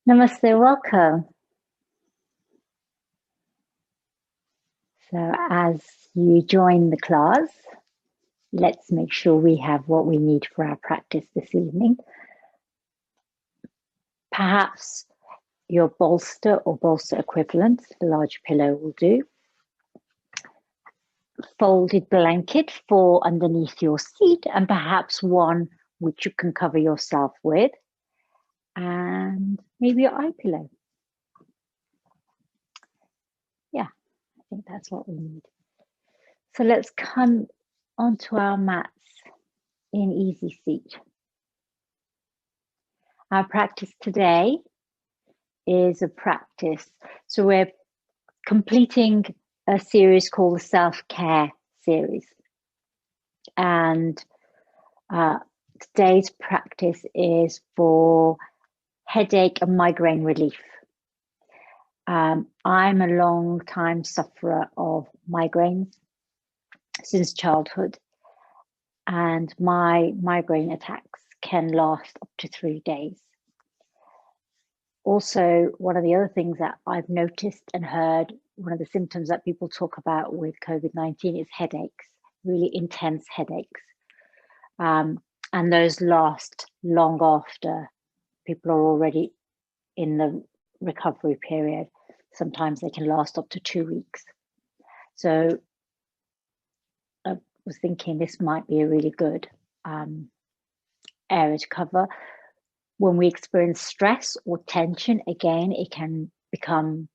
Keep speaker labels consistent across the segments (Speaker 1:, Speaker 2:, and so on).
Speaker 1: Namaste, welcome. So as you join the class, let's make sure we have what we need for our practice this evening. Perhaps your bolster or bolster equivalent, a large pillow will do. Folded blanket for underneath your seat, and perhaps one which you can cover yourself with. And maybe your eye pillow. Yeah, I think that's what we need. So let's come onto our mats in easy seat. Our practice today is a practice. So we're completing a series called the Self-Care series. And today's practice is for headache and migraine relief. I'm a long time sufferer of migraines since childhood, and my migraine attacks can last up to 3 days. Also, one of the other things that I've noticed and heard, one of the symptoms that people talk about with COVID-19 is headaches, really intense headaches. And those last long after people are already in the recovery period. Sometimes they can last up to 2 weeks. So I was thinking this might be a really good area to cover. When we experience stress or tension, again, it can become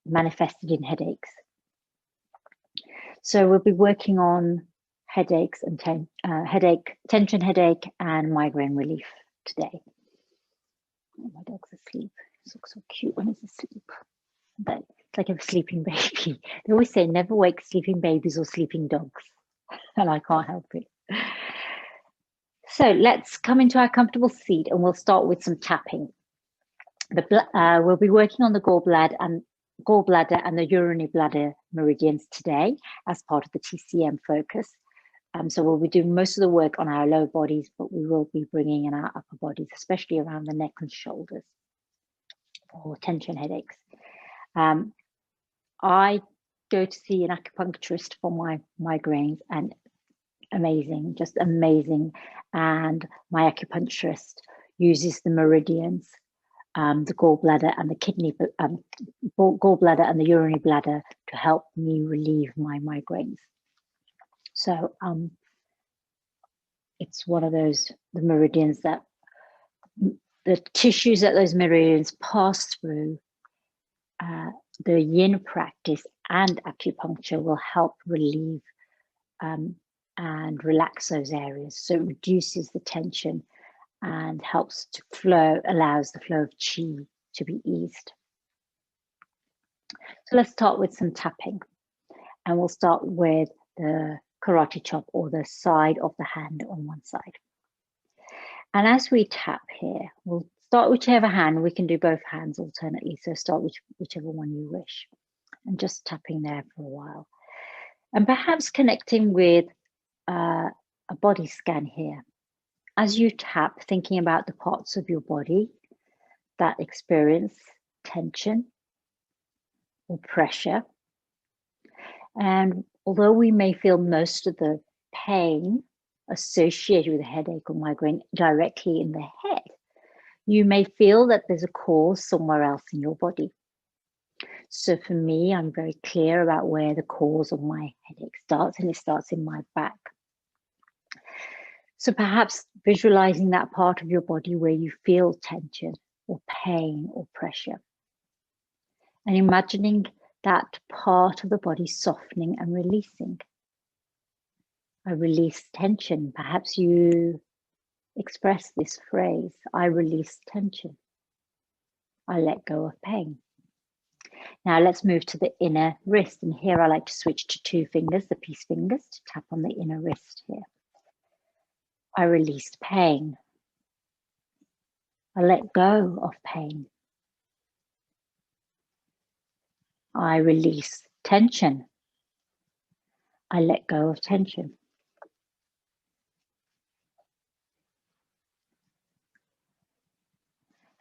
Speaker 1: manifested in headaches. So we'll be working on headaches and tension headache and migraine relief today. Oh, my dog's asleep. He looks so cute when he's asleep. But it's like a sleeping baby. They always say never wake sleeping babies or sleeping dogs, and I can't help it. So let's come into our comfortable seat, and we'll start with some tapping. We'll be working on the gallbladder and the urinary bladder meridians today as part of the TCM focus. So we'll be doing most of the work on our lower bodies, but we will be bringing in our upper bodies, especially around the neck and shoulders for tension headaches. I go to see an acupuncturist for my migraines, and amazing, just amazing. And my acupuncturist uses the meridians, the gallbladder and the kidney, gallbladder and the urinary bladder to help me relieve my migraines. So it's one of those, the meridians that, the tissues that those meridians pass through, the yin practice and acupuncture will help relieve and relax those areas. So it reduces the tension and helps to flow, allows the flow of qi to be eased. So let's start with some tapping, and we'll start with the karate chop, or the side of the hand on one side. And as we tap here, we'll start whichever hand. We can do both hands alternately, so start with whichever one you wish, and just tapping there for a while. And perhaps connecting with a body scan here. As you tap, thinking about the parts of your body that experience tension or pressure. And although we may feel most of the pain associated with a headache or migraine directly in the head, you may feel that there's a cause somewhere else in your body. So for me, I'm very clear about where the cause of my headache starts, and it starts in my back. So perhaps visualizing that part of your body where you feel tension or pain or pressure, and imagining that part of the body softening and releasing. I release tension. Perhaps you express this phrase, I release tension. I let go of pain. Now let's move to the inner wrist. And here I like to switch to 2 fingers, the peace fingers, to tap on the inner wrist here. I release pain. I let go of pain. I release tension. I let go of tension.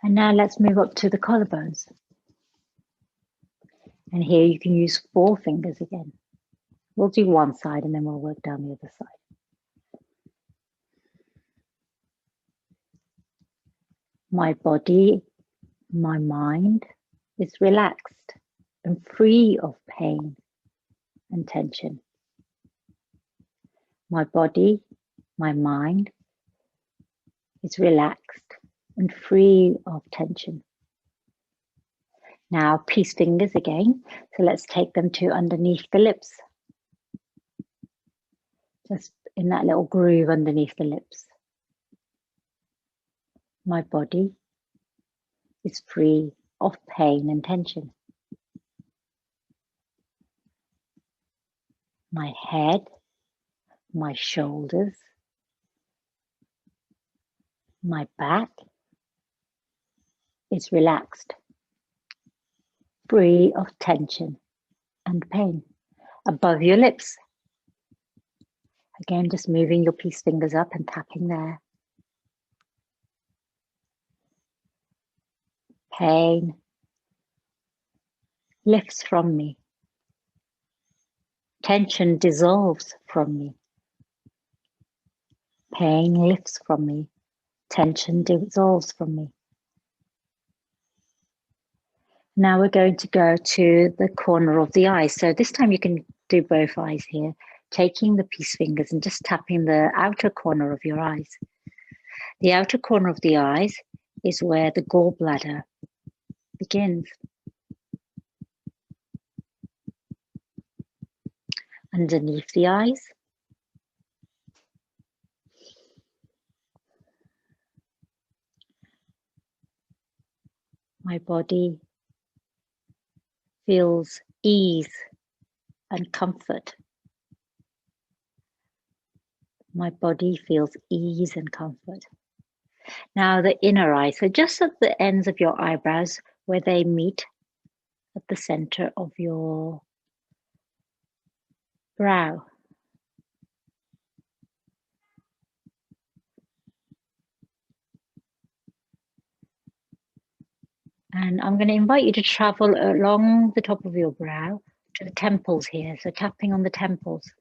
Speaker 1: And now let's move up to the collarbones. And here you can use 4 fingers again. We'll do one side and then we'll work down the other side. My body, my mind is relaxed and free of pain and tension. My body, my mind is relaxed and free of tension. Now, peace fingers again. So let's take them to underneath the lips. Just in that little groove underneath the lips. My body is free of pain and tension. My head, my shoulders, my back is relaxed, free of tension and pain. Above your lips. Again, just moving your peace fingers up and tapping there. Pain lifts from me. Tension dissolves from me. Pain lifts from me. Tension dissolves from me. Now we're going to go to the corner of the eye. So this time you can do both eyes here, taking the peace fingers and just tapping the outer corner of your eyes. The outer corner of the eyes is where the gallbladder begins. Underneath the eyes, my body feels ease and comfort. My body feels ease and comfort. Now the inner eye, so just at the ends of your eyebrows where they meet at the center of your brow. And I'm going to invite you to travel along the top of your brow to the temples here. So tapping on the temples.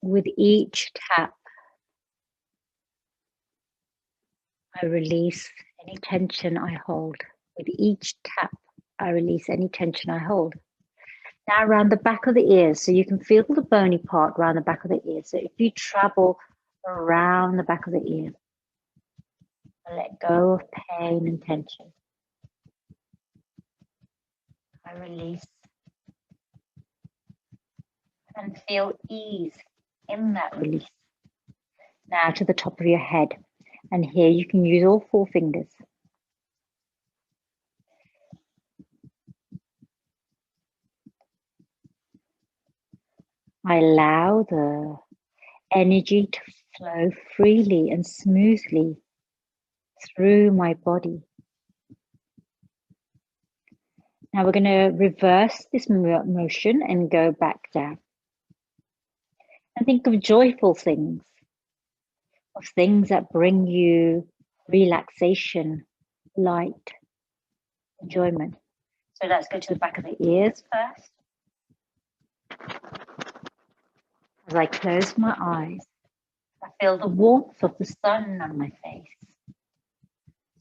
Speaker 1: With each tap, I release any tension I hold. With each tap, I release any tension I hold. Now around the back of the ears, so you can feel the bony part around the back of the ear. So if you travel around the back of the ear, let go of pain and tension. I release and feel ease in that release. Now to the top of your head. And here you can use all 4 fingers. I allow the energy to flow freely and smoothly through my body. Now we're going to reverse this motion and go back down. And think of joyful things, of things that bring you relaxation, light, enjoyment. So let's go to the back of the ears first. As I close my eyes, I feel the warmth of the sun on my face.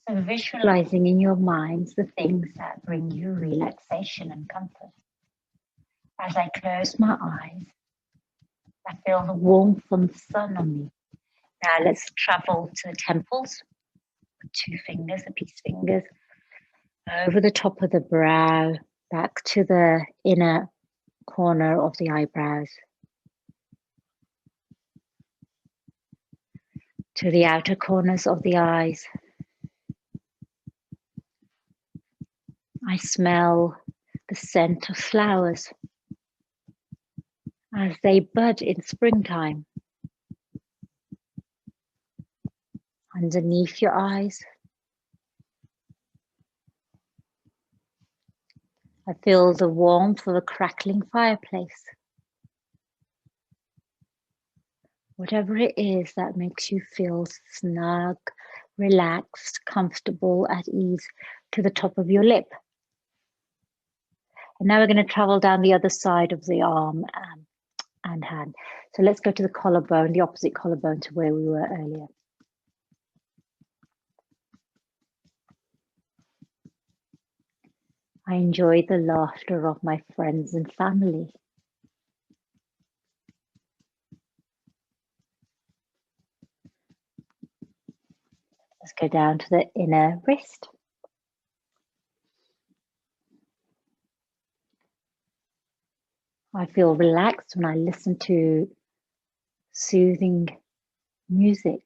Speaker 1: So visualizing in your minds the things that bring you relaxation and comfort. As I close my eyes, I feel the warmth of the sun on me. Now let's travel to the temples. 2 fingers, the peace fingers, over the top of the brow, back to the inner corner of the eyebrows, to the outer corners of the eyes. I smell the scent of flowers as they bud in springtime. Underneath your eyes, I feel the warmth of a crackling fireplace. Whatever it is that makes you feel snug, relaxed, comfortable, at ease to the top of your lip. And now we're going to travel down the other side of the arm and hand. So let's go to the collarbone, the opposite collarbone to where we were earlier. I enjoy the laughter of my friends and family. Let's go down to the inner wrist. I feel relaxed when I listen to soothing music.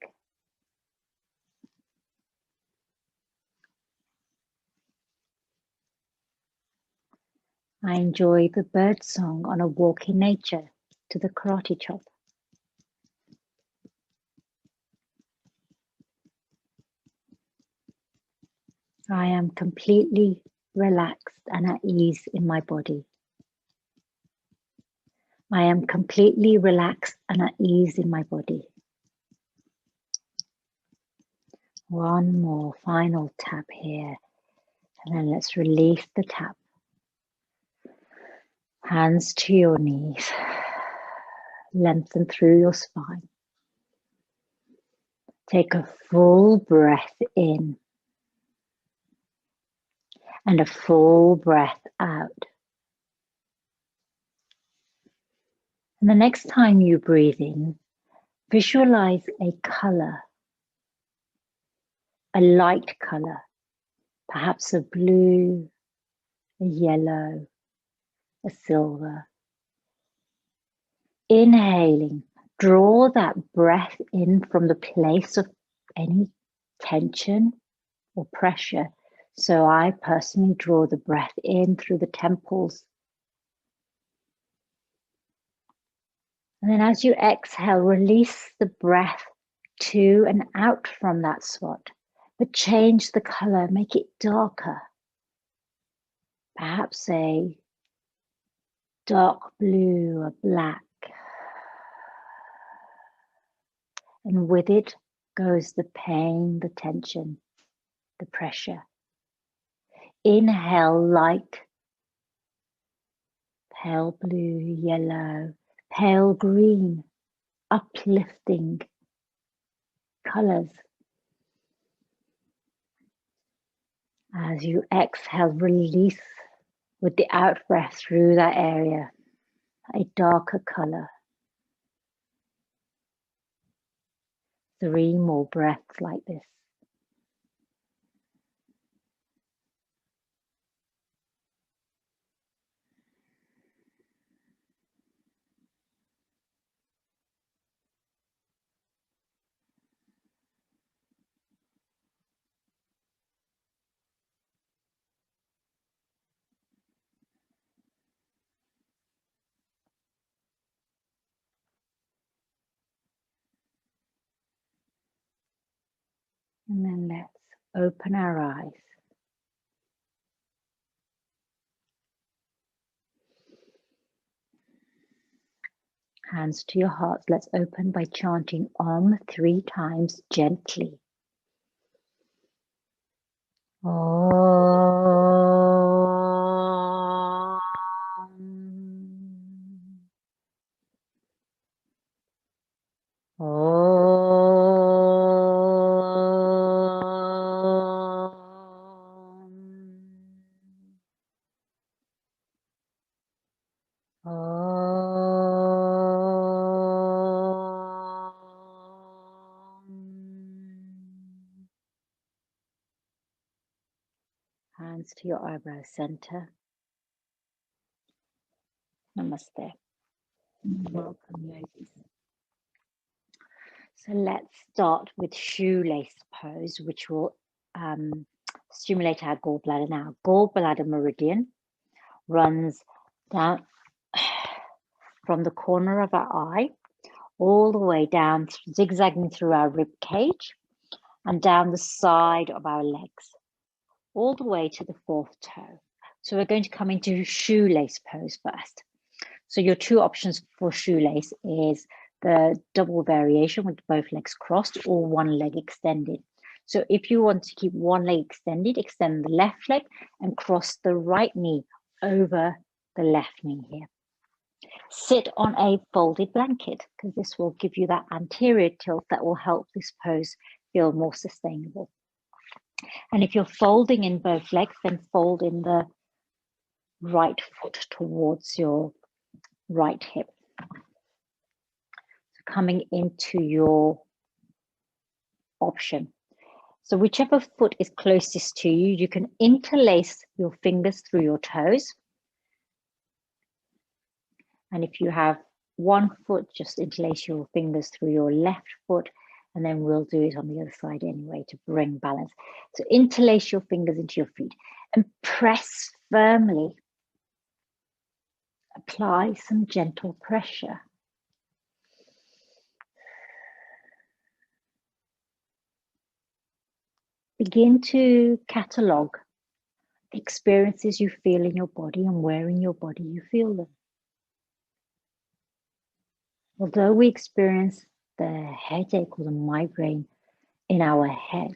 Speaker 1: I enjoy the bird song on a walk in nature to the karate chop. I am completely relaxed and at ease in my body. I am completely relaxed and at ease in my body. One more final tap here, and then let's release the tap. Hands to your knees, lengthen through your spine. Take a full breath in and a full breath out. And the next time you breathe in, visualize a color, a light color, perhaps a blue, a yellow, a silver. Inhaling, draw that breath in from the place of any tension or pressure. So I personally draw the breath in through the temples. And then as you exhale, release the breath to and out from that spot, but change the color, make it darker. Perhaps a dark blue or black. And with it goes the pain, the tension, the pressure. Inhale light, pale blue, yellow, pale green, uplifting colors. As you exhale, release with the out breath through that area, a darker color. 3 more breaths like this. And then let's open our eyes. Hands to your hearts. Let's open by chanting Om 3 times gently. Om. Hands to your eyebrow center. Namaste. Welcome, yogis. So let's start with shoelace pose, which will stimulate our gallbladder now. Gallbladder meridian runs down from the corner of our eye all the way down, zigzagging through our rib cage and down the side of our legs, all the way to the 4th toe. So we're going to come into shoelace pose first. So your 2 options for shoelace is the double variation with both legs crossed or one leg extended. So if you want to keep one leg extended, extend the left leg and cross the right knee over the left knee here. Sit on a folded blanket because this will give you that anterior tilt that will help this pose feel more sustainable. And if you're folding in both legs, then fold in the right foot towards your right hip. So coming into your option. So whichever foot is closest to you, you can interlace your fingers through your toes. And if you have one foot, just interlace your fingers through your left foot, and then we'll do it on the other side anyway to bring balance. So interlace your fingers into your feet and press firmly. Apply some gentle pressure. Begin to catalogue the experiences you feel in your body and where in your body you feel them. Although we experience the headache or the migraine in our head,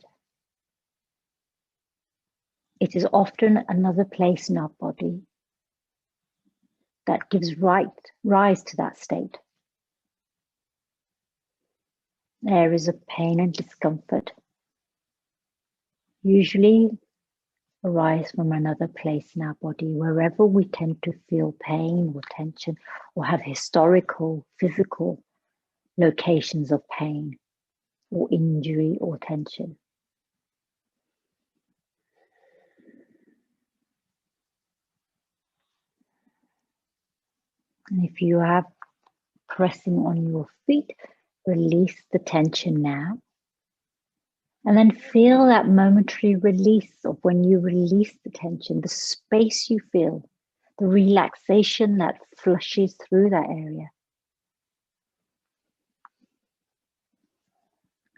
Speaker 1: it is often another place in our body that gives rise to that state. Areas of pain and discomfort usually arise from another place in our body, wherever we tend to feel pain or tension or have historical physical locations of pain or injury or tension. And if you have pressing on your feet, release the tension now. And then feel that momentary release of when you release the tension, the space you feel, the relaxation that flushes through that area.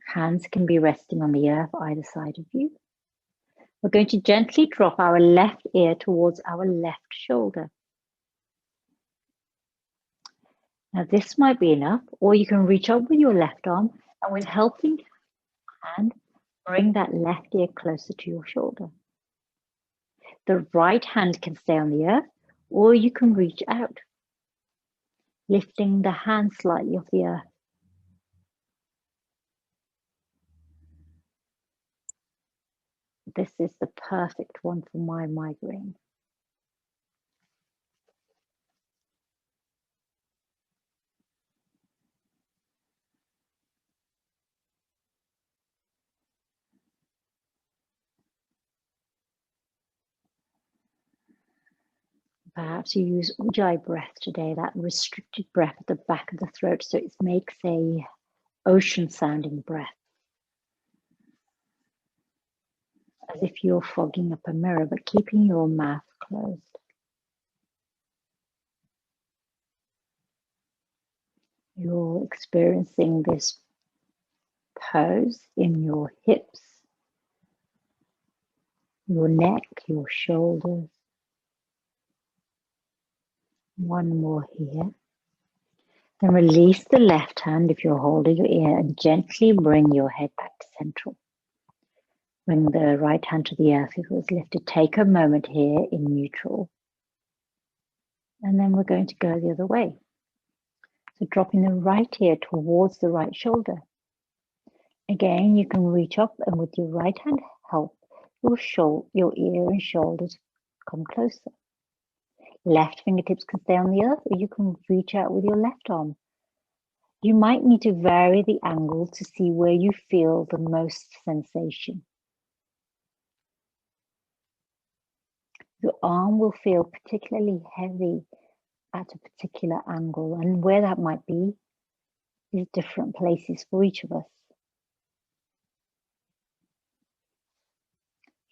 Speaker 1: Hands can be resting on the earth either side of you. We're going to gently drop our left ear towards our left shoulder. Now this might be enough, or you can reach up with your left arm and with helping hand, bring that left ear closer to your shoulder. The right hand can stay on the earth, or you can reach out, lifting the hand slightly off the earth. This is the perfect one for my migraine. Perhaps you use Ujjayi breath today, that restricted breath at the back of the throat, so it makes a ocean sounding breath, as if you're fogging up a mirror, but keeping your mouth closed. You're experiencing this pose in your hips, your neck, your shoulders. One more here. Then release the left hand if you're holding your ear and gently bring your head back to central. Bring the right hand to the earth if it was lifted. Take a moment here in neutral. And then we're going to go the other way. So dropping the right ear towards the right shoulder. Again, you can reach up and with your right hand help your ear and shoulders come closer. Left fingertips can stay on the earth, or you can reach out with your left arm. You might need to vary the angle to see where you feel the most sensation. Your arm will feel particularly heavy at a particular angle, and where that might be is different places for each of us.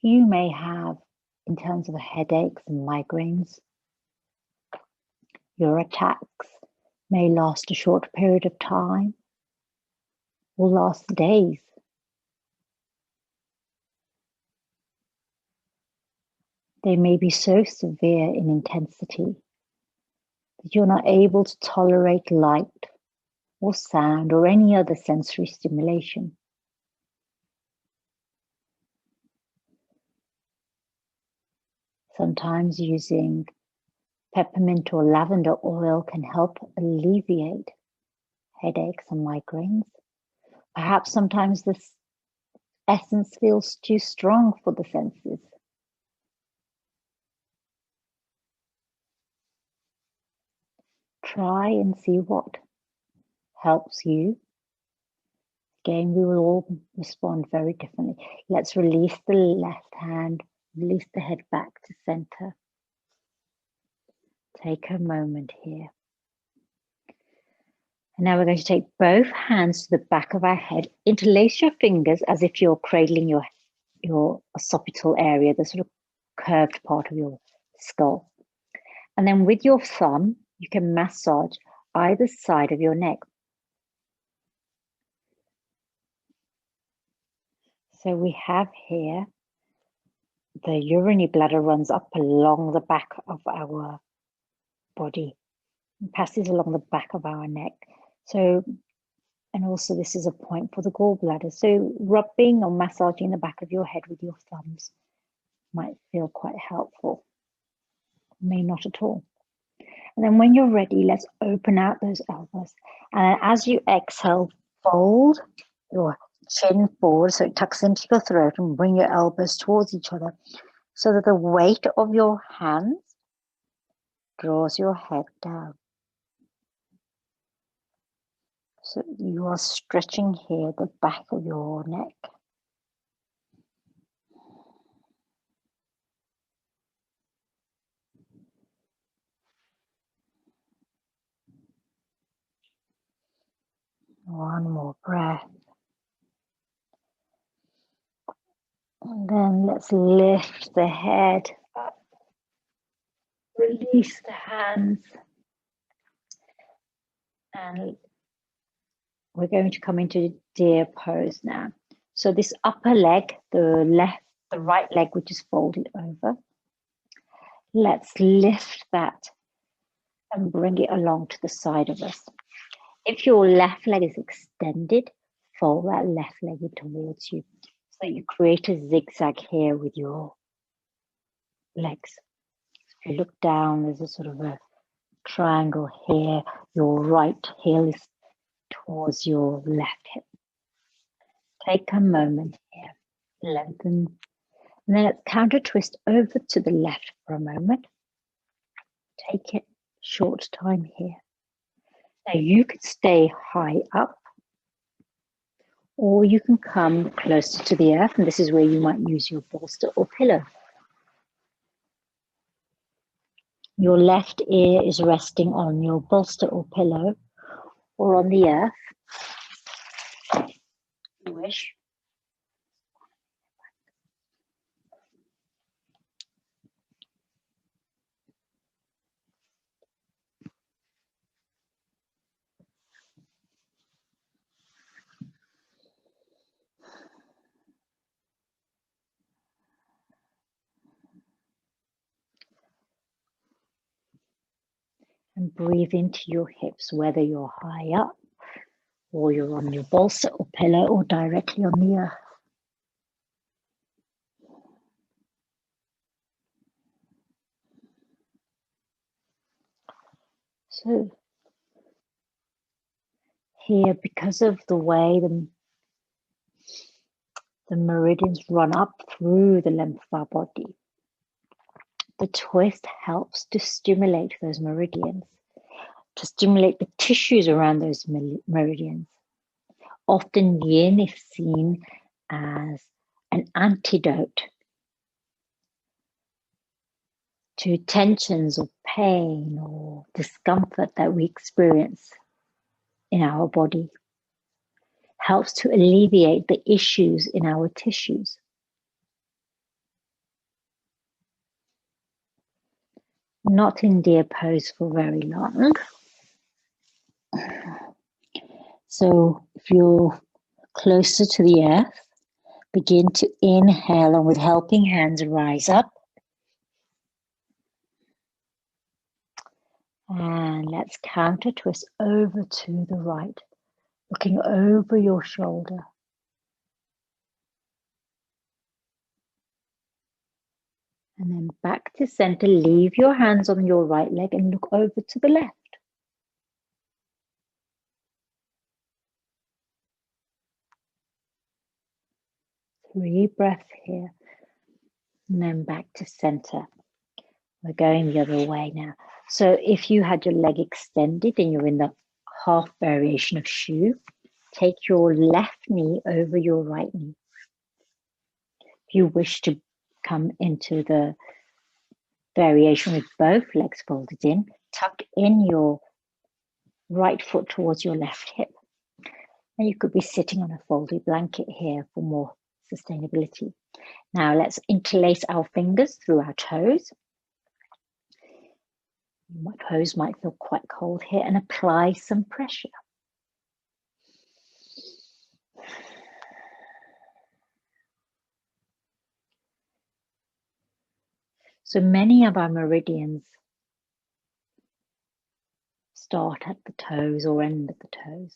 Speaker 1: You may have, in terms of headaches and migraines, your attacks may last a short period of time or last days. They may be so severe in intensity that you're not able to tolerate light or sound or any other sensory stimulation. Sometimes using peppermint or lavender oil can help alleviate headaches and migraines. Perhaps sometimes this essence feels too strong for the senses. Try and see what helps you. Again, we will all respond very differently. Let's release the left hand, release the head back to center. Take a moment here. And now we're going to take both hands to the back of our head. Interlace your fingers as if you're cradling your occipital area, the sort of curved part of your skull. And then with your thumb, you can massage either side of your neck. So we have here, the urinary bladder runs up along the back of our body, and passes along the back of our neck. So, and also this is a point for the gallbladder. So rubbing or massaging the back of your head with your thumbs might feel quite helpful. May not at all. And then when you're ready, let's open out those elbows. And as you exhale, fold your chin forward so it tucks into your throat, and bring your elbows towards each other so that the weight of your hands draws your head down. So you are stretching here the back of your neck. One more breath. And then let's lift the head up. Release the hands. And we're going to come into deer pose now. So this upper leg, the right leg, which is folded over, let's lift that and bring it along to the side of us. If your left leg is extended, fold that left leg in towards you so that you create a zigzag here with your legs. If you look down, there's a sort of a triangle here. Your right heel is towards your left hip. Take a moment here, lengthen, and then let's counter twist over to the left for a moment. Take it short time here. Now you could stay high up, or you can come closer to the earth, and this is where you might use your bolster or pillow. Your left ear is resting on your bolster or pillow, or on the earth, if you wish. And breathe into your hips, whether you're high up, or you're on your bolster or pillow, or directly on the earth. So here, because of the way the meridians run up through the length of our body, the twist helps to stimulate those meridians, to stimulate the tissues around those meridians. Often yin is seen as an antidote to tensions or pain or discomfort that we experience in our body. Helps to alleviate the issues in our tissues. Not in deer pose for very long. So if you're closer to the earth, begin to inhale, and with helping hands rise up. And let's counter twist over to the right, looking over your shoulder. And then back to center. Leave your hands on your right leg and look over to the left. 3 breaths here. And then back to center. We're going the other way now. So if you had your leg extended and you're in the half variation of shoe, take your left knee over your right knee. If you wish to come into the variation with both legs folded in, tuck in your right foot towards your left hip. And you could be sitting on a folded blanket here for more sustainability. Now let's interlace our fingers through our toes. My toes might feel quite cold here, and apply some pressure. So many of our meridians start at the toes or end at the toes.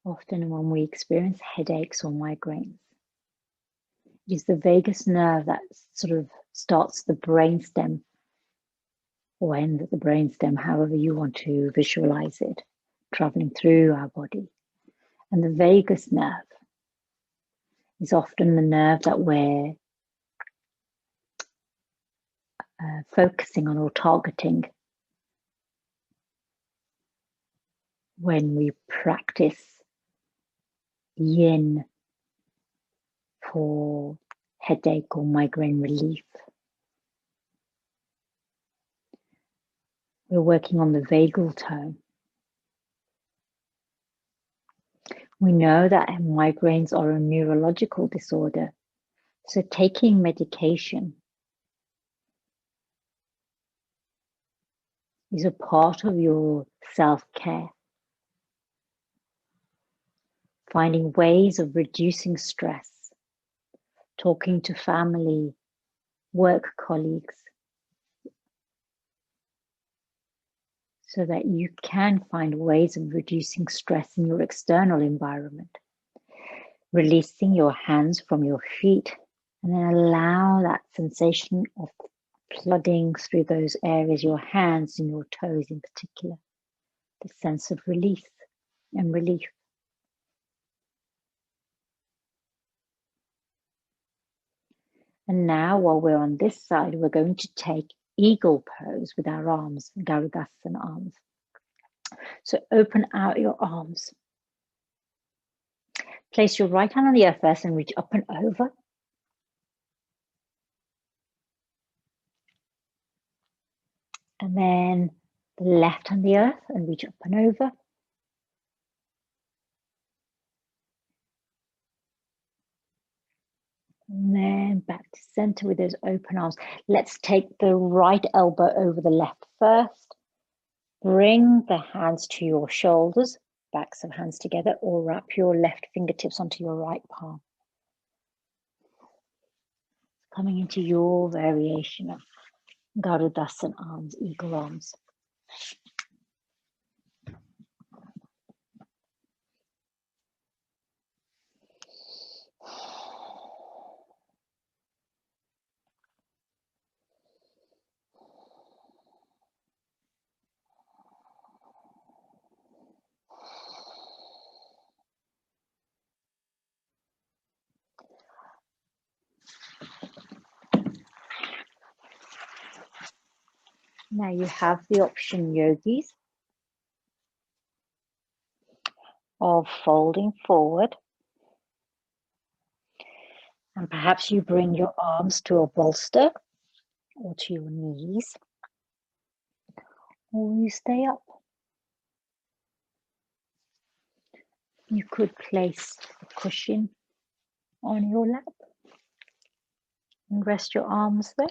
Speaker 1: Often when we experience headaches or migraines, it is the vagus nerve that sort of starts the brainstem or end at the brainstem, however you want to visualize it, traveling through our body. And the vagus nerve is often the nerve that we're focusing on or targeting when we practice yin for headache or migraine relief. We're working on the vagal tone. We know that migraines are a neurological disorder, so taking medication is a part of your self-care. Finding ways of reducing stress, talking to family, work colleagues, so that you can find ways of reducing stress in your external environment. Releasing your hands from your feet, and then allow that sensation of flooding through those areas, your hands and your toes in particular, the sense of release and relief. And now, while we're on this side, we're going to take eagle pose with our arms, Garudasana arms. So open out your arms. Place your right hand on the earth first and reach up and over. And then the left hand on the earth and reach up and over. And then back to center with those open arms. Let's take the right elbow over the left first. Bring the hands to your shoulders, backs of hands together, or wrap your left fingertips onto your right palm. Coming into your variation of Garudasana arms, eagle arms. Now you have the option, yogis, of folding forward. And perhaps you bring your arms to a bolster or to your knees, or you stay up. You could place a cushion on your lap and rest your arms there.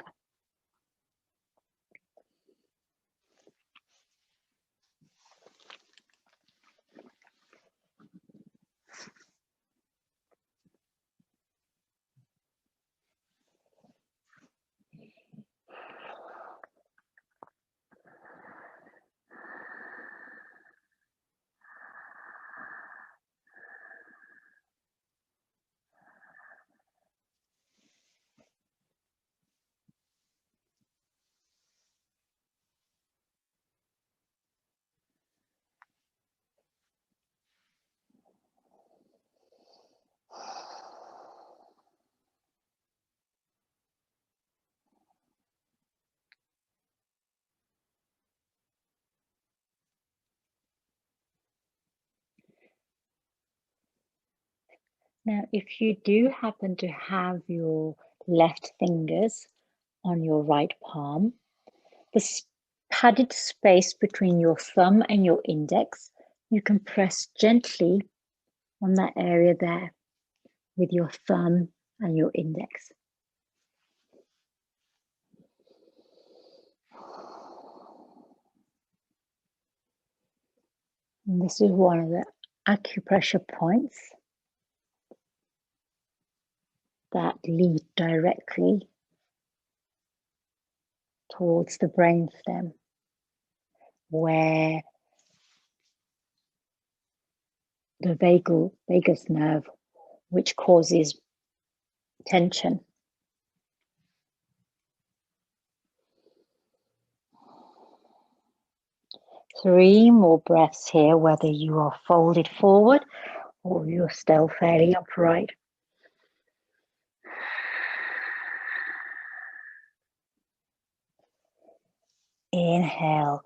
Speaker 1: Now, if you do happen to have your left fingers on your right palm, the padded space between your thumb and your index, you can press gently on that area there with your thumb and your index. And this is one of the acupressure points that lead directly towards the brainstem, where the vagus nerve, which causes tension. Three more breaths here, whether you are folded forward or you're still fairly upright. Inhale,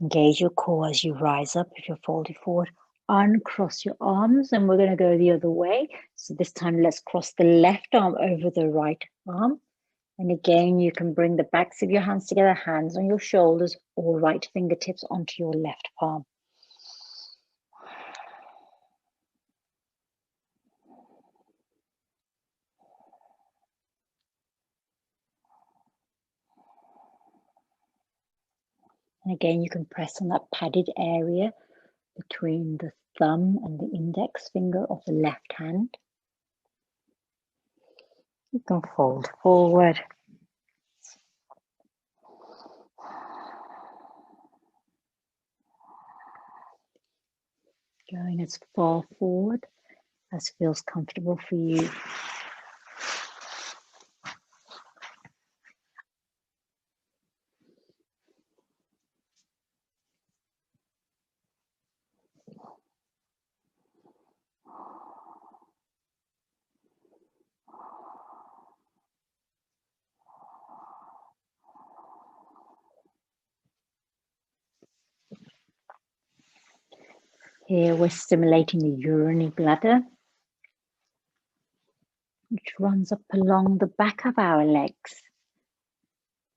Speaker 1: engage your core as you rise up. If you're folded forward, uncross your arms, and we're going to go the other way. So this time, let's cross the left arm over the right arm. And again, you can bring the backs of your hands together, hands on your shoulders, or right fingertips onto your left palm. And again, you can press on that padded area between the thumb and the index finger of the left hand. You can fold forward. Going as far forward as feels comfortable for you. Here we're stimulating the urinary bladder, which runs up along the back of our legs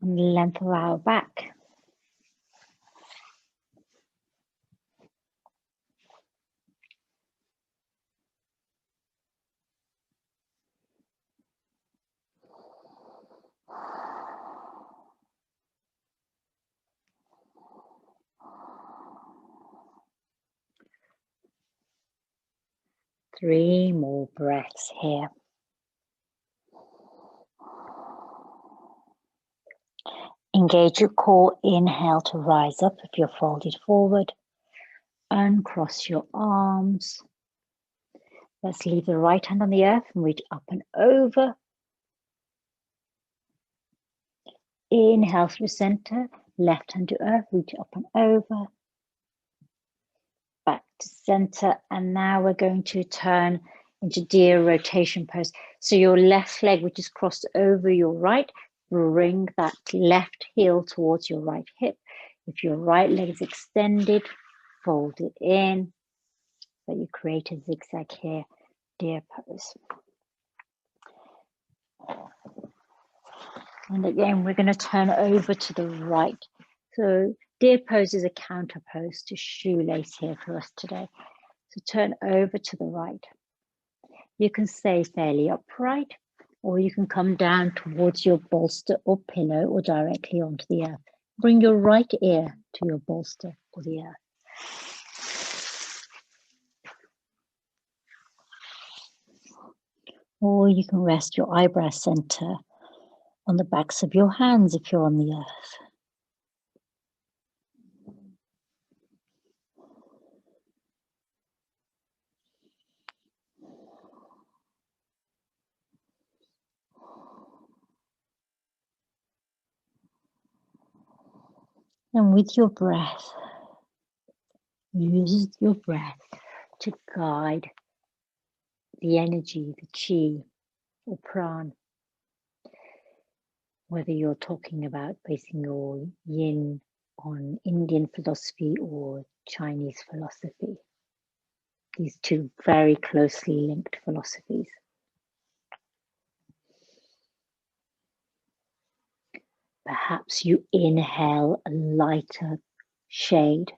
Speaker 1: and the length of our back. Three more breaths here. Engage your core. Inhale to rise up if you're folded forward. Uncross your arms. Let's leave the right hand on the earth and reach up and over. Inhale through center. Left hand to earth, reach up and over. Back to center. And now we're going to turn into deer rotation pose. So your left leg, which is crossed over your right, bring that left heel towards your right hip. If your right leg is extended, fold it in. So you create a zigzag here, deer pose. And again, we're going to turn over to the right. So deer pose is a counter pose to shoelace here for us today. So turn over to the right. You can stay fairly upright, or you can come down towards your bolster or pillow or directly onto the earth. Bring your right ear to your bolster or the earth. Or you can rest your eyebrow center on the backs of your hands if you're on the earth. And with your breath, use your breath to guide the energy, the chi or pran. Whether you're talking about basing your yin on Indian philosophy or Chinese philosophy. These two very closely linked philosophies. Perhaps you inhale a lighter shade,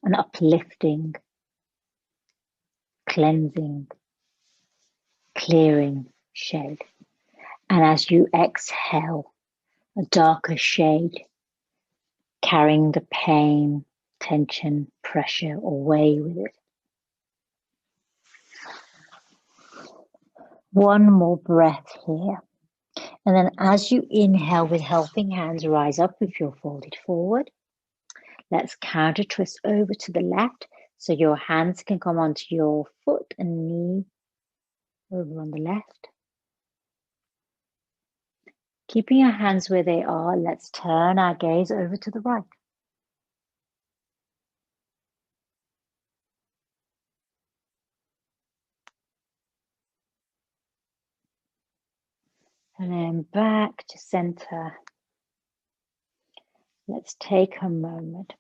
Speaker 1: an uplifting, cleansing, clearing shade. And as you exhale, a darker shade, carrying the pain, tension, pressure away with it. One more breath here. And then as you inhale with helping hands, rise up if you're folded forward. Let's counter twist over to the left so your hands can come onto your foot and knee over on the left. Keeping your hands where they are, let's turn our gaze over to the right. And then back to center. Let's take a moment.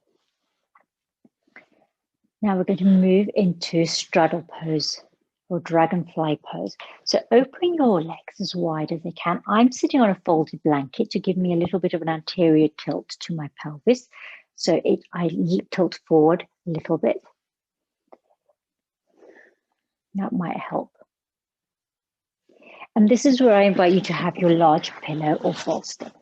Speaker 1: Now we're going to move into straddle pose or dragonfly pose. So open your legs as wide as they can. I'm sitting on a folded blanket to give me a little bit of an anterior tilt to my pelvis. So I tilt forward a little bit. That might help. And this is where I invite you to have your large pillow or bolster.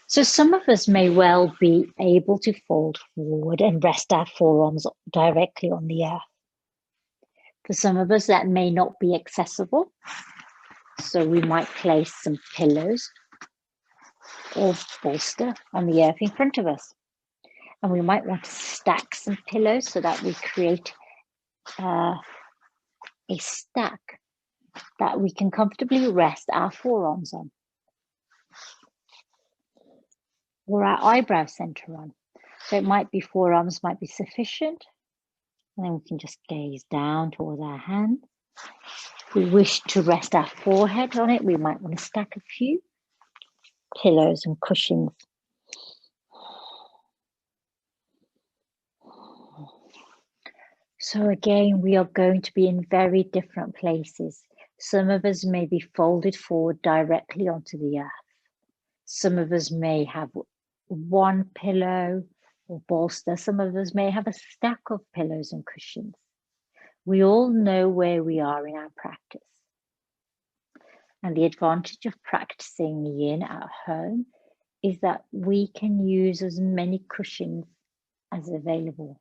Speaker 1: So some of us may well be able to fold forward and rest our forearms directly on the earth. For some of us, that may not be accessible. So we might place some pillows or bolster on the earth in front of us. And we might want to stack some pillows so that we create a stack that we can comfortably rest our forearms on, or our eyebrow center on. So it might be forearms might be sufficient. And then we can just gaze down towards our hand. If we wish to rest our forehead on it, we might want to stack a few pillows and cushions. So again, we are going to be in very different places. Some of us may be folded forward directly onto the earth. Some of us may have one pillow or bolster. Some of us may have a stack of pillows and cushions. We all know where we are in our practice. And the advantage of practicing yin at home is that we can use as many cushions as available.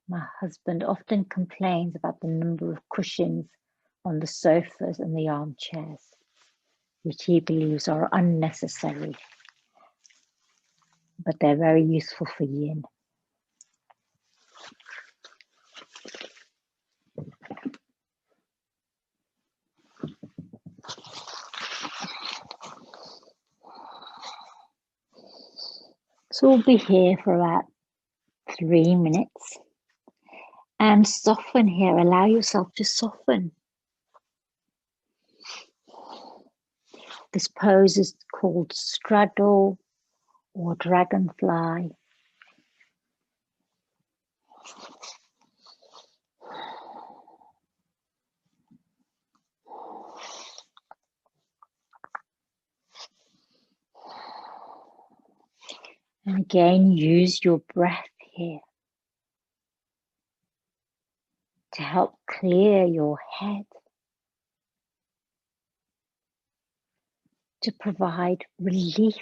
Speaker 1: My husband often complains about the number of cushions on the sofas and the armchairs, which he believes are unnecessary, but they're very useful for yin. So we'll be here for about 3 minutes. And soften here, allow yourself to soften. This pose is called straddle or dragonfly. And again, use your breath here to help clear your head, to provide relief.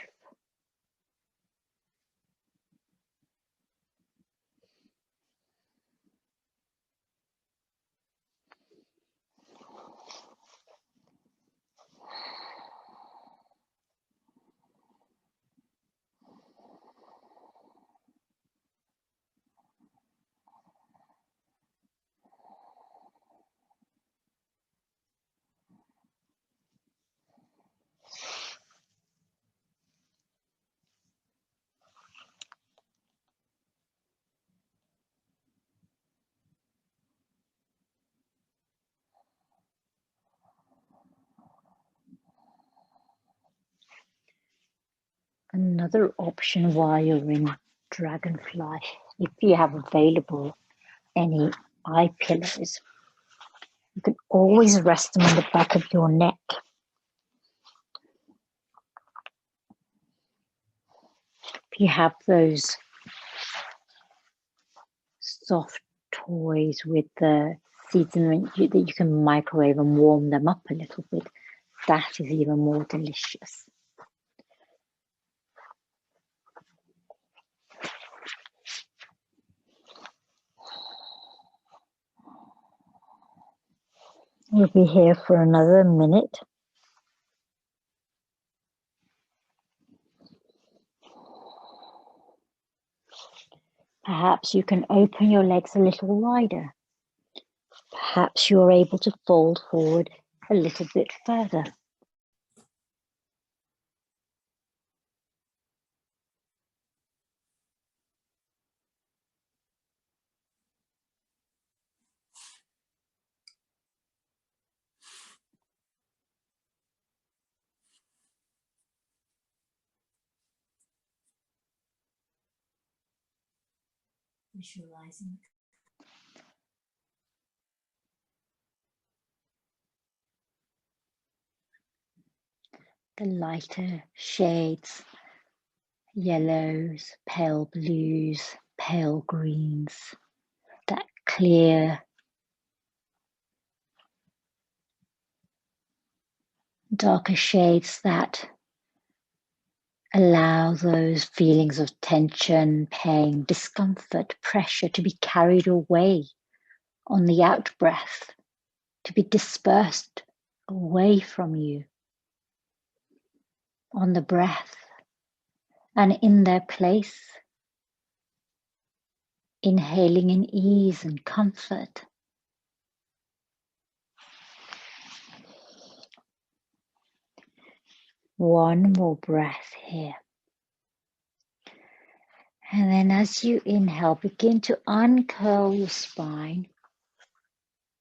Speaker 1: Another option while you're in dragonfly, if you have available any eye pillows. You can always rest them on the back of your neck. If you have those soft toys with the seeds in them that you can microwave and warm them up a little bit, that is even more delicious. We'll be here for another minute. Perhaps you can open your legs a little wider. Perhaps you're able to fold forward a little bit further. Visualizing the lighter shades, yellows, pale blues, pale greens, that clear, darker shades that allow those feelings of tension, pain, discomfort, pressure to be carried away on the out breath, to be dispersed away from you on the breath, and in their place, inhaling in ease and comfort. One more breath here. And then as you inhale, begin to uncurl your spine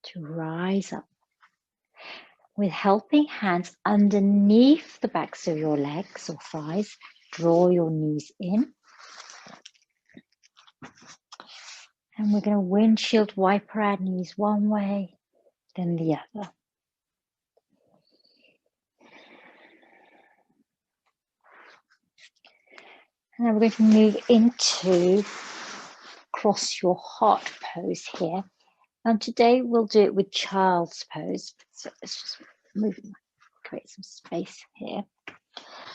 Speaker 1: to rise up with helping hands underneath the backs of your legs or thighs. Draw your knees in. And we're going to windshield wiper our knees one way, then the other. And then we're going to move into cross your heart pose here. And today we'll do it with child's pose. So let's just move, create some space here.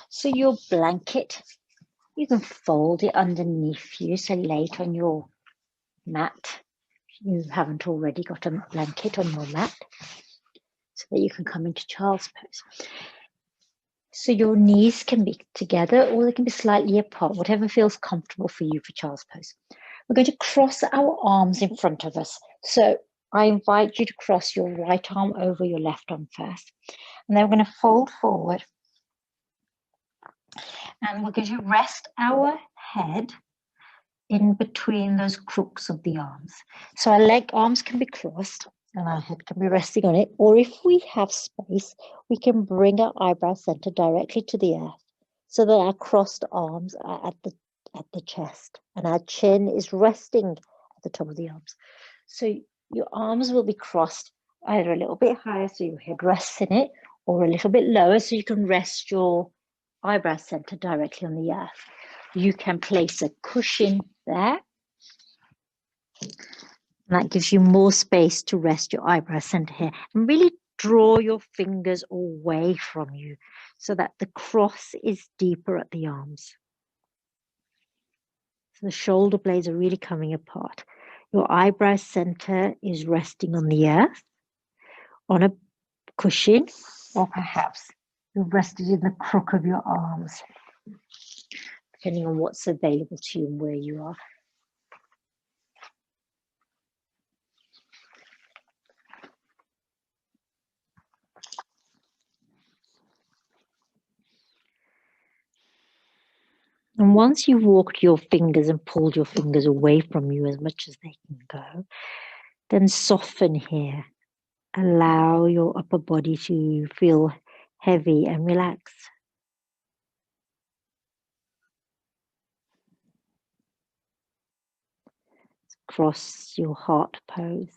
Speaker 1: So your blanket, you can fold it underneath you. So lay it on your mat. You haven't already got a blanket on your mat, so that you can come into child's pose. So your knees can be together or they can be slightly apart, whatever feels comfortable for you for child's pose. We're going to cross our arms in front of us. So I invite you to cross your right arm over your left arm first. And then we're going to fold forward. And we're going to rest our head in between those crooks of the arms. So our arms can be crossed and our head can be resting on it. Or if we have space, we can bring our eyebrow center directly to the earth so that our crossed arms are at the chest and our chin is resting at the top of the arms. So your arms will be crossed either a little bit higher so your head rests in it, or a little bit lower so you can rest your eyebrow center directly on the earth. You can place a cushion there. And that gives you more space to rest your eyebrow center here. And really draw your fingers away from you so that the cross is deeper at the arms. So the shoulder blades are really coming apart. Your eyebrow center is resting on the earth, on a cushion, or perhaps you're rested in the crook of your arms, depending on what's available to you and where you are. And once you've walked your fingers and pulled your fingers away from you as much as they can go, then soften here. Allow your upper body to feel heavy and relaxed. Cross your heart pose.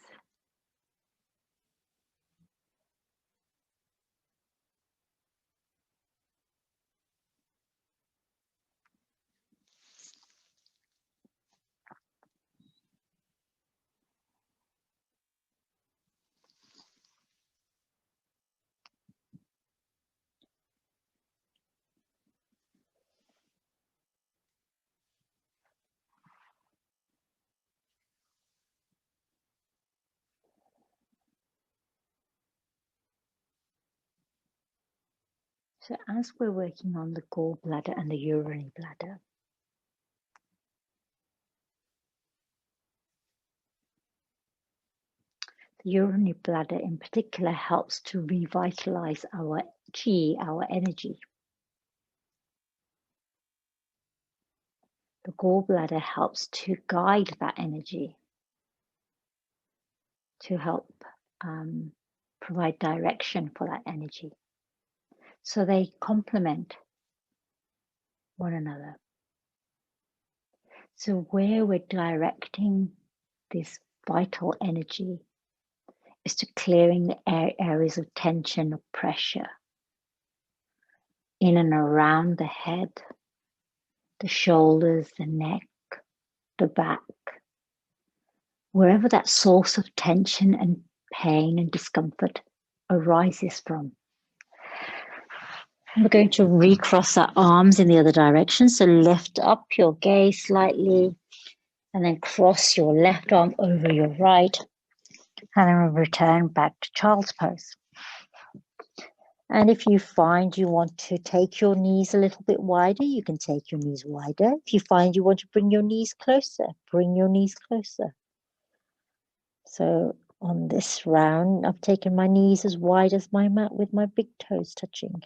Speaker 1: So as we're working on the gallbladder and the urinary bladder, the urinary bladder in particular helps to revitalize our chi, our energy. The gallbladder helps to guide that energy, to help provide direction for that energy. So they complement one another. So where we're directing this vital energy is to clearing the areas of tension or pressure in and around the head, the shoulders, the neck, the back, wherever that source of tension and pain and discomfort arises from. And we're going to recross our arms in the other direction. So lift up your gaze slightly and then cross your left arm over your right. And then we'll return back to child's pose. And if you find you want to take your knees a little bit wider, you can take your knees wider. If you find you want to bring your knees closer, bring your knees closer. So on this round, I've taken my knees as wide as my mat with my big toes touching.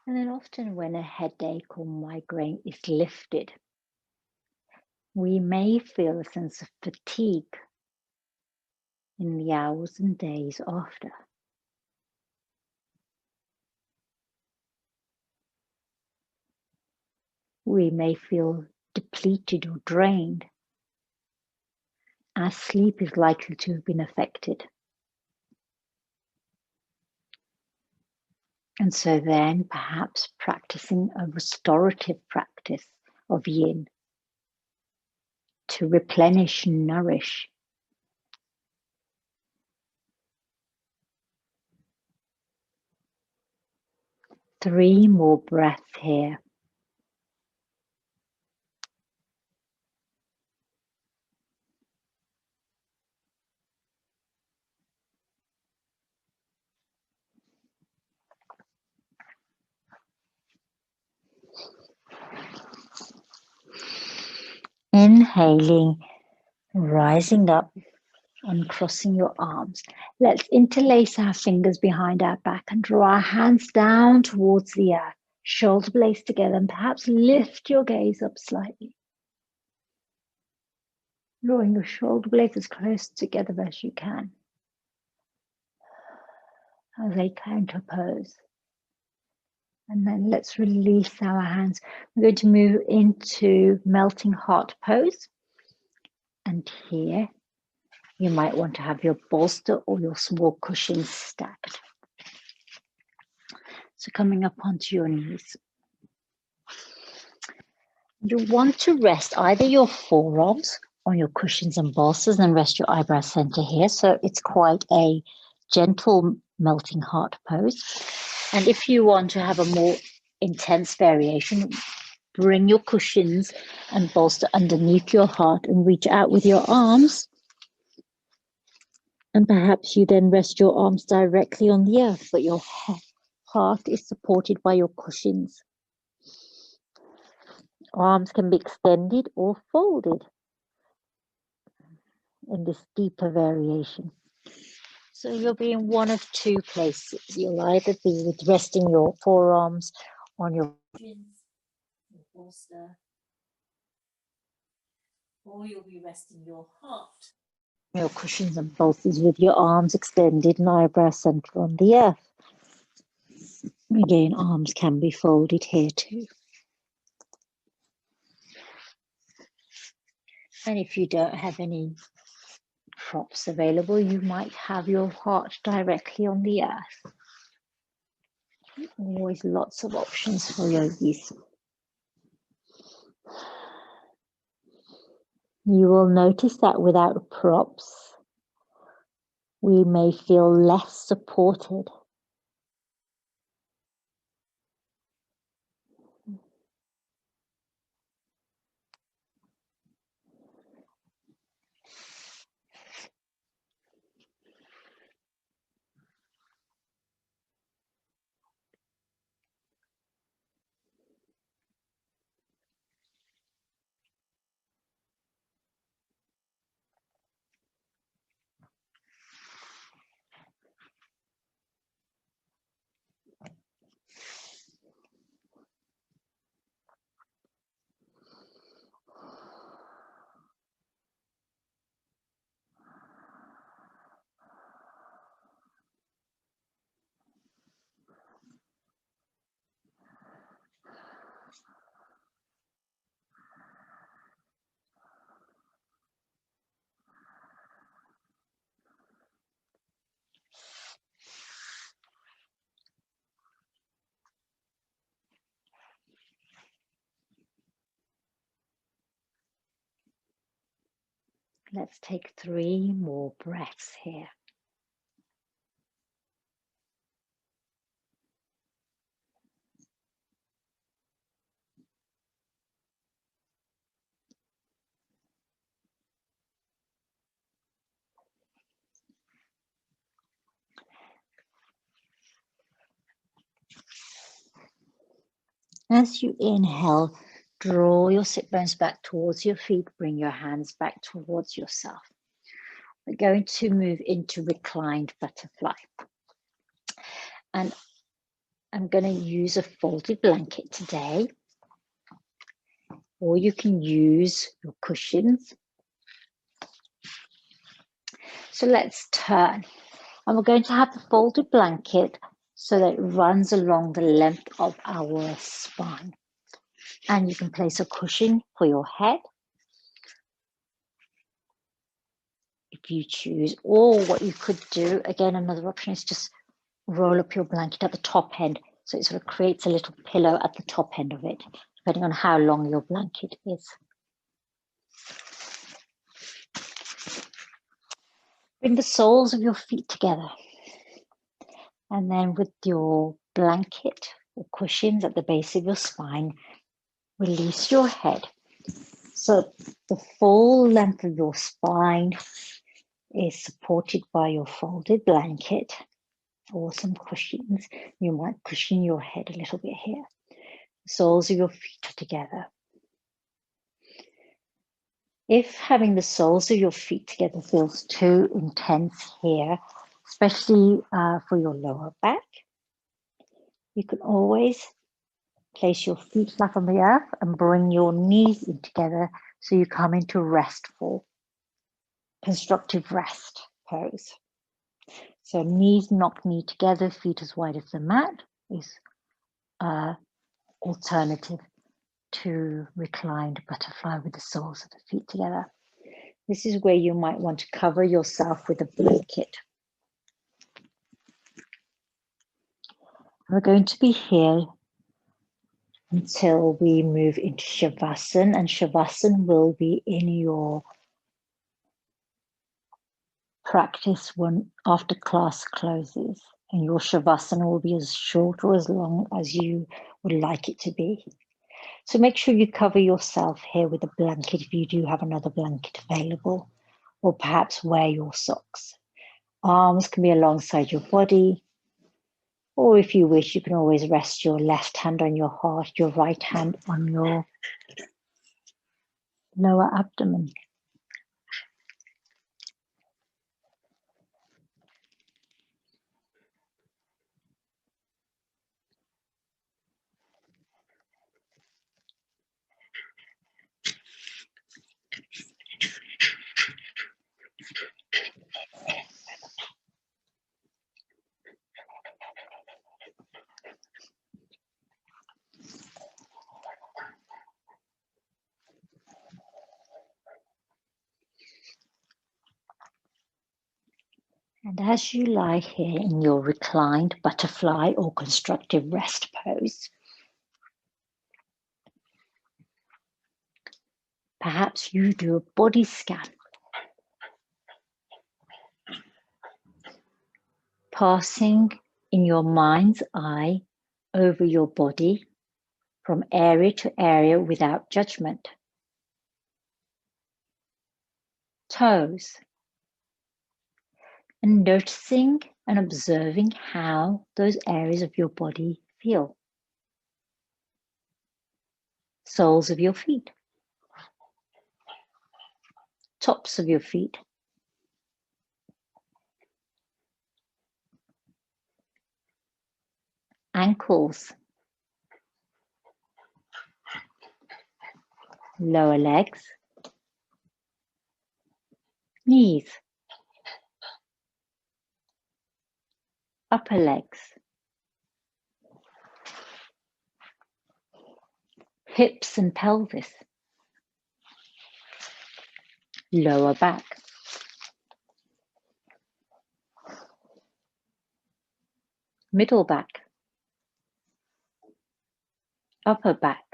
Speaker 1: And then often when a headache or migraine is lifted, we may feel a sense of fatigue in the hours and days after. We may feel depleted or drained, as sleep is likely to have been affected. And so then perhaps practicing a restorative practice of yin to replenish and nourish. Three more breaths here. Inhaling, rising up, uncrossing your arms. Let's interlace our fingers behind our back and draw our hands down towards the earth, shoulder blades together, and perhaps lift your gaze up slightly. Drawing your shoulder blades as close together as you can as they counter pose. And then let's release our hands. We're going to move into melting heart pose. And here, you might want to have your bolster or your small cushions stacked. So coming up onto your knees. You want to rest either your forearms on your cushions and bolsters, and rest your eyebrow center here. So it's quite a gentle melting heart pose. And if you want to have a more intense variation, bring your cushions and bolster underneath your heart and reach out with your arms. And perhaps you then rest your arms directly on the earth, but your heart is supported by your cushions. Arms can be extended or folded in this deeper variation. So you'll be in one of two places. You'll either be with resting your forearms on your bolster, or you'll be resting your heart, your cushions and bolsters with your arms extended and eyebrow center on the earth. Again, arms can be folded here too. And if you don't have any props available, you might have your heart directly on the earth. Always lots of options for yogis. You will notice that without props, we may feel less supported. Let's take 3 more breaths here. As you inhale, draw your sit bones back towards your feet, bring your hands back towards yourself. We're going to move into reclined butterfly. And I'm going to use a folded blanket today, or you can use your cushions. So let's turn. And we're going to have the folded blanket so that it runs along the length of our spine. And you can place a cushion for your head if you choose, or what you could do, again, another option is just roll up your blanket at the top end, so it sort of creates a little pillow at the top end of it, depending on how long your blanket is. Bring the soles of your feet together, and then with your blanket or cushions at the base of your spine, release your head. So the full length of your spine is supported by your folded blanket or some cushions. You might cushion your head a little bit here. The soles of your feet are together. If having the soles of your feet together feels too intense here, especially for your lower back, you can always place your feet flat on the earth and bring your knees in together so you come into restful, constructive rest pose. So knees knock knee together, feet as wide as the mat is alternative to reclined butterfly with the soles of the feet together. This is where you might want to cover yourself with a blanket. We're going to be here until we move into Shavasana, and Shavasana will be in your practice when after class closes, and your shavasana will be as short or as long as you would like it to be. So make sure you cover yourself here with a blanket if you do have another blanket available, or perhaps wear your socks. Arms can be alongside your body, or if you wish, you can always rest your left hand on your heart, your right hand on your lower abdomen. And as you lie here in your reclined butterfly or constructive rest pose, perhaps you do a body scan, passing in your mind's eye over your body from area to area without judgment. Toes, and noticing and observing how those areas of your body feel. Soles of your feet, tops of your feet, ankles, lower legs, knees, upper legs, hips and pelvis, lower back, middle back, upper back,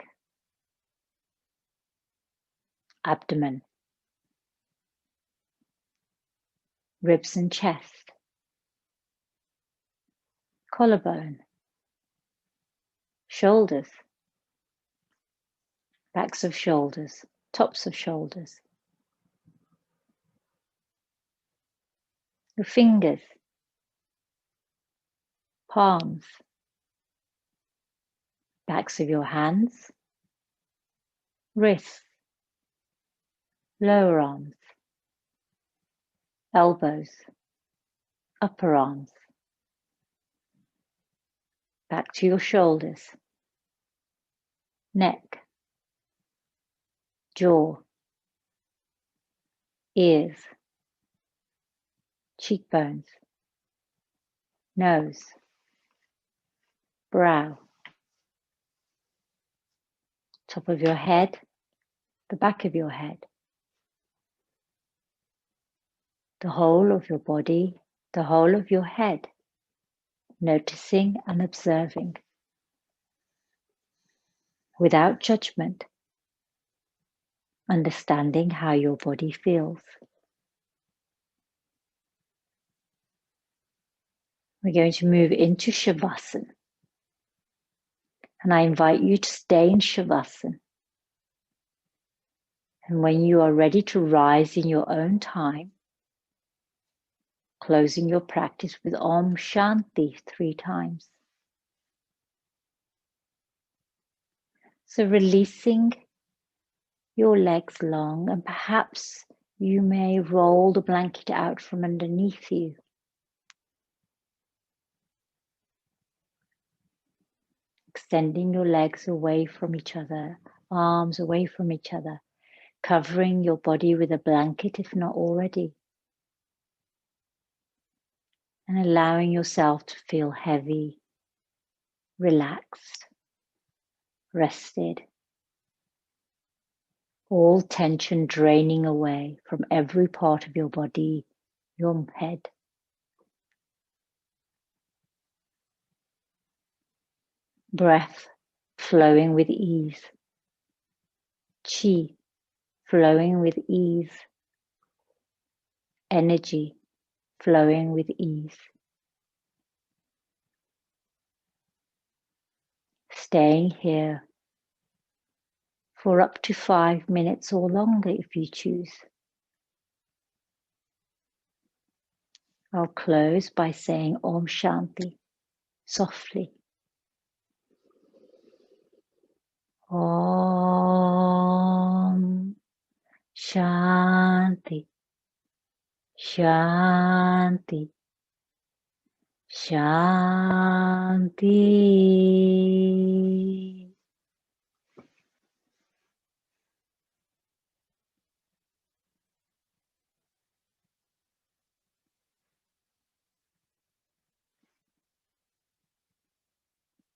Speaker 1: abdomen, ribs and chest, collarbone, shoulders, backs of shoulders, tops of shoulders, your fingers, palms, backs of your hands, wrists, lower arms, elbows, upper arms, back to your shoulders, neck, jaw, ears, cheekbones, nose, brow, top of your head, the back of your head, the whole of your body, the whole of your head, noticing and observing without judgment, understanding how your body feels. We're going to move into Shavasana, and I invite you to stay in Shavasana. And when you are ready to rise in your own time, closing your practice with Om Shanti 3 times. So releasing your legs long, and perhaps you may roll the blanket out from underneath you. Extending your legs away from each other, arms away from each other, covering your body with a blanket if not already. And allowing yourself to feel heavy, relaxed, rested. All tension draining away from every part of your body, your head. Breath flowing with ease. Chi flowing with ease. Energy flowing with ease. Staying here for up to 5 minutes or longer if you choose. I'll close by saying Om Shanti softly. Om Shanti, Shanti, Shanti.